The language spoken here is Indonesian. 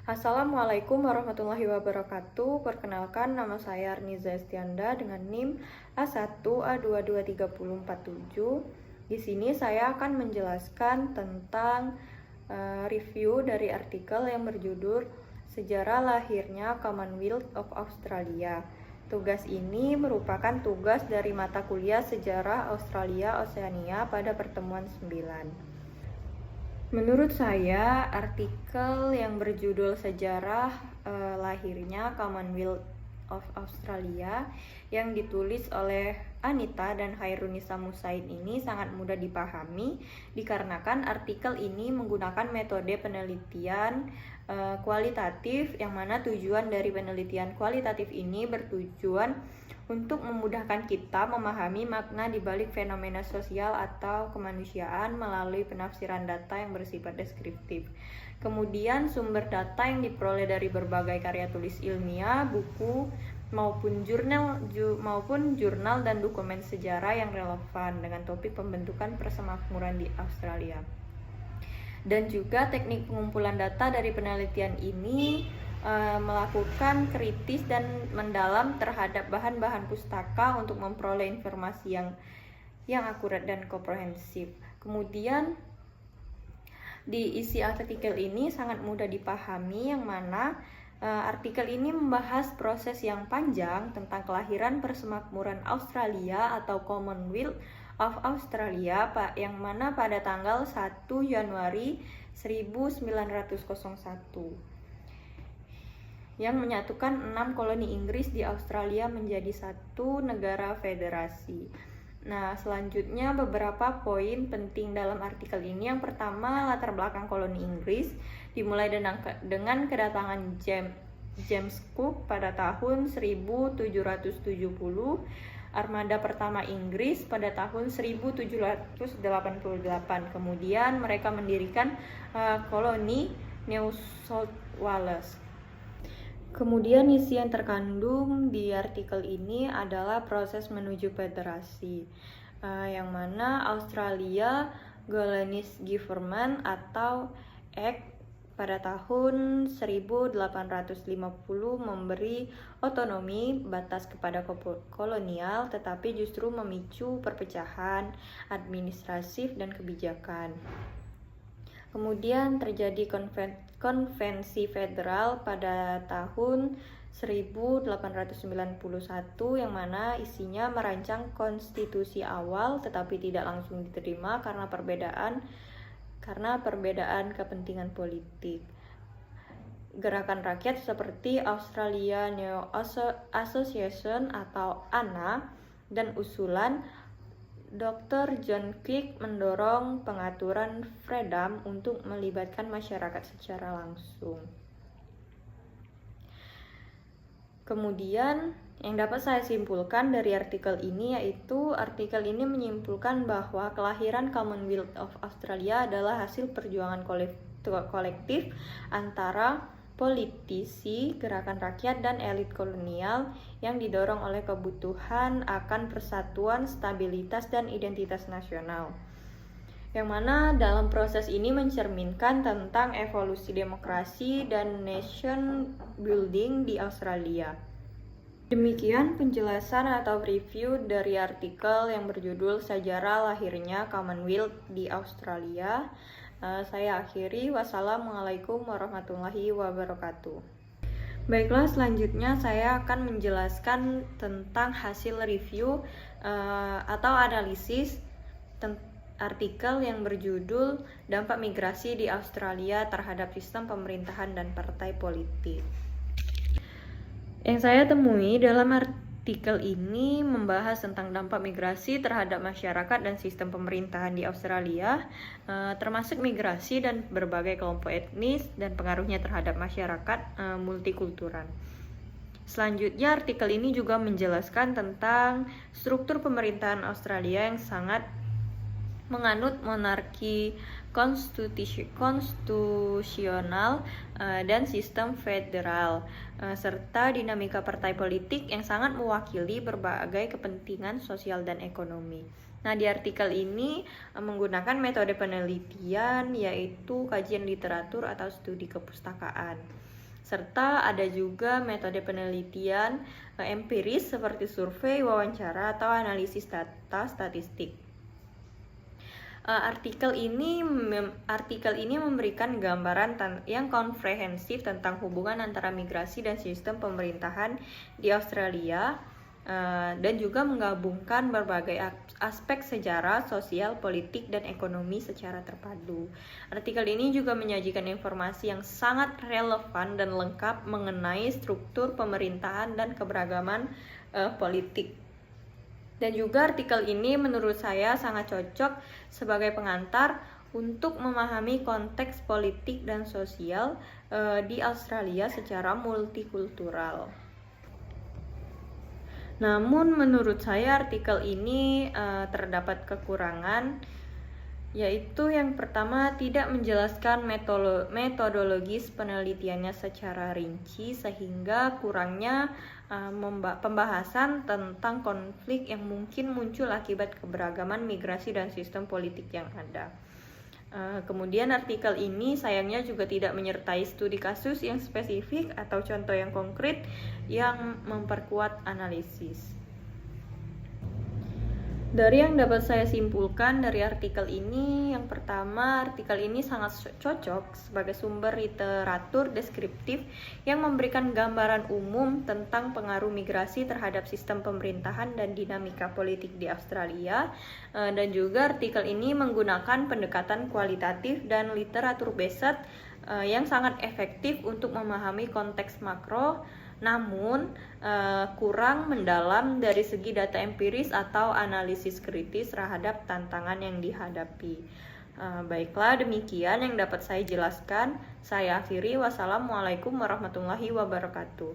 Assalamualaikum warahmatullahi wabarakatuh. Perkenalkan, nama saya Arniza Estianda dengan NIM A1A223047. Di sini saya akan menjelaskan tentang review dari artikel yang berjudul Sejarah Lahirnya Commonwealth of Australia. Tugas ini merupakan tugas dari mata kuliah Sejarah Australia Oceania pada pertemuan 9. Menurut saya, artikel yang berjudul Sejarah Lahirnya Commonwealth of Australia yang ditulis oleh Anita dan Hairunisa Musaid ini sangat mudah dipahami dikarenakan artikel ini menggunakan metode penelitian kualitatif, yang mana tujuan dari penelitian kualitatif ini bertujuan untuk memudahkan kita memahami makna di balik fenomena sosial atau kemanusiaan melalui penafsiran data yang bersifat deskriptif. Kemudian sumber data yang diperoleh dari berbagai karya tulis ilmiah, buku, maupun jurnal dan dokumen sejarah yang relevan dengan topik pembentukan persemakmuran di Australia. Dan juga teknik pengumpulan data dari penelitian ini melakukan kritis dan mendalam terhadap bahan-bahan pustaka untuk memperoleh informasi yang akurat dan komprehensif. Kemudian di isi artikel ini sangat mudah dipahami, yang mana artikel ini membahas proses yang panjang tentang kelahiran persemakmuran Australia atau Commonwealth of Australia, yang mana pada tanggal 1 Januari 1901 yang menyatukan 6 koloni Inggris di Australia menjadi satu negara federasi. Nah, selanjutnya beberapa poin penting dalam artikel ini. Yang pertama, latar belakang koloni Inggris dimulai dengan kedatangan James Cook pada tahun 1770, armada pertama Inggris pada tahun 1788. Kemudian mereka mendirikan koloni New South Wales. Kemudian isi yang terkandung di artikel ini adalah proses menuju federasi, yang mana Australia Colonies Government atau ACT pada tahun 1850 memberi otonomi batas kepada kolonial, tetapi justru memicu perpecahan administratif dan kebijakan. Kemudian terjadi konvensi federal pada tahun 1891 yang mana isinya merancang konstitusi awal tetapi tidak langsung diterima karena perbedaan kepentingan politik. Gerakan rakyat seperti Australia New Association atau ANA dan usulan Dr. John Quick mendorong pengaturan freedom untuk melibatkan masyarakat secara langsung. Kemudian yang dapat saya simpulkan dari artikel ini yaitu artikel ini menyimpulkan bahwa kelahiran Commonwealth of Australia adalah hasil perjuangan kolektif antara politisi, gerakan rakyat, dan elit kolonial yang didorong oleh kebutuhan akan persatuan, stabilitas, dan identitas nasional. Yang mana dalam proses ini mencerminkan tentang evolusi demokrasi dan nation building di Australia. Demikian penjelasan atau review dari artikel yang berjudul Sejarah Lahirnya Commonwealth di Australia. Saya akhiri. Wassalamualaikum warahmatullahi wabarakatuh. Baiklah, selanjutnya saya akan menjelaskan tentang hasil review atau analisis artikel yang berjudul Dampak Migrasi di Australia terhadap Sistem Pemerintahan dan Partai Politik. Yang saya temui dalam artikel ini membahas tentang dampak migrasi terhadap masyarakat dan sistem pemerintahan di Australia, termasuk migrasi dan berbagai kelompok etnis dan pengaruhnya terhadap masyarakat multikultural. Selanjutnya, artikel ini juga menjelaskan tentang struktur pemerintahan Australia yang sangat menganut monarki konstitusional dan sistem federal, serta dinamika partai politik yang sangat mewakili berbagai kepentingan sosial dan ekonomi. Nah, di artikel ini menggunakan metode penelitian yaitu kajian literatur atau studi kepustakaan. Serta ada juga metode penelitian empiris seperti survei, wawancara, atau analisis data statistik. Artikel ini memberikan gambaran yang komprehensif tentang hubungan antara migrasi dan sistem pemerintahan di Australia, dan juga menggabungkan berbagai aspek sejarah, sosial, politik, dan ekonomi secara terpadu. Artikel ini juga menyajikan informasi yang sangat relevan dan lengkap mengenai struktur pemerintahan dan keberagaman politik. Dan juga artikel ini menurut saya sangat cocok sebagai pengantar untuk memahami konteks politik dan sosial di Australia secara multikultural. Namun menurut saya artikel ini terdapat kekurangan, yaitu yang pertama tidak menjelaskan metodologis penelitiannya secara rinci sehingga kurangnya pembahasan tentang konflik yang mungkin muncul akibat keberagaman migrasi dan sistem politik yang ada. Kemudian artikel ini sayangnya juga tidak menyertai studi kasus yang spesifik atau contoh yang konkret yang memperkuat analisis. Dari yang dapat saya simpulkan dari artikel ini, yang pertama, artikel ini sangat cocok sebagai sumber literatur deskriptif yang memberikan gambaran umum tentang pengaruh migrasi terhadap sistem pemerintahan dan dinamika politik di Australia. Dan juga artikel ini menggunakan pendekatan kualitatif dan literatur based yang sangat efektif untuk memahami konteks makro, namun kurang mendalam dari segi data empiris atau analisis kritis terhadap tantangan yang dihadapi. Baiklah, demikian yang dapat saya jelaskan. Saya akhiri. Wassalamualaikum warahmatullahi wabarakatuh.